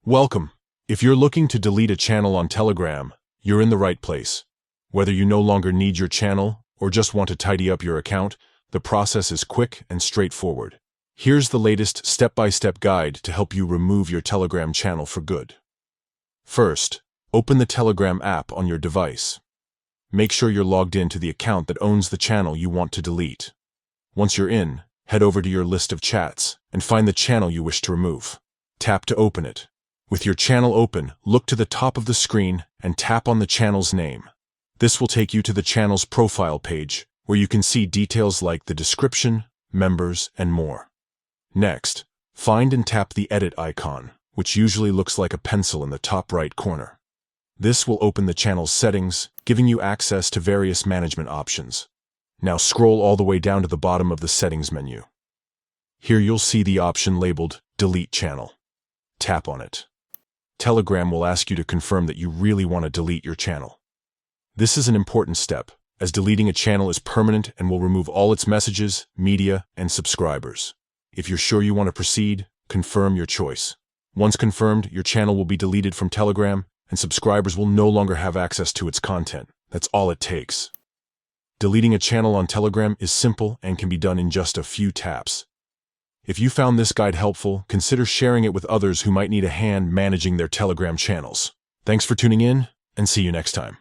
Welcome. If you're looking to delete a channel on Telegram, you're in the right place. Whether you no longer need your channel or just want to tidy up your account, the process is quick and straightforward. Here's the latest step-by-step guide to help you remove your Telegram channel for good. First, open the Telegram app on your device. Make sure you're logged in to the account that owns the channel you want to delete. Once you're in, head over to your list of chats and find the channel you wish to remove. Tap to open it. With your channel open, look to the top of the screen and tap on the channel's name. This will take you to the channel's profile page, where you can see details like the description, members, and more. Next, find and tap the edit icon, which usually looks like a pencil in the top right corner. This will open the channel's settings, giving you access to various management options. Now scroll all the way down to the bottom of the settings menu. Here you'll see the option labeled Delete Channel. Tap on it. Telegram will ask you to confirm that you really want to delete your channel. This is an important step, as deleting a channel is permanent and will remove all its messages, media, and subscribers. If you're sure you want to proceed, confirm your choice. Once confirmed, your channel will be deleted from Telegram, and subscribers will no longer have access to its content. That's all it takes. Deleting a channel on Telegram is simple and can be done in just a few taps. If you found this guide helpful, consider sharing it with others who might need a hand managing their Telegram channels. Thanks for tuning in, and see you next time.